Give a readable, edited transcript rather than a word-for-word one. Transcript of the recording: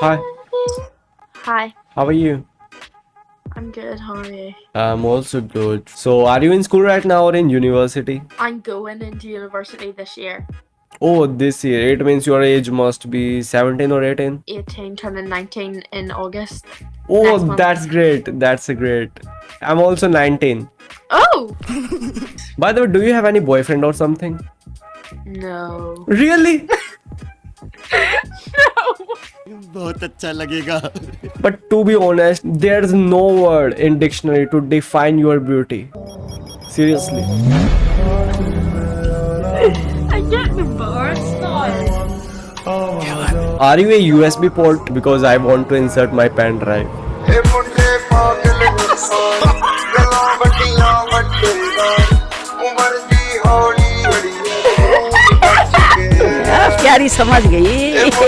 Hi, Hi, how are you? I'm good. How are you? I'm also good. So, are you in school right now or in university? I'm going into university this year. Oh, this year. It means your age must be 17 or 18. 18, turning 19 in August. Oh, Next month. that's great. That's great. I'm also 19. Oh! By the way, do you have any boyfriend or something? No. Really? बहुत अच्छा लगेगा. But to be honest, there's no word in dictionary to define your beauty. Seriously. I'm getting embarrassed now. Are you a USB port? Because I want to insert my pen drive. प्यारी समझ गई.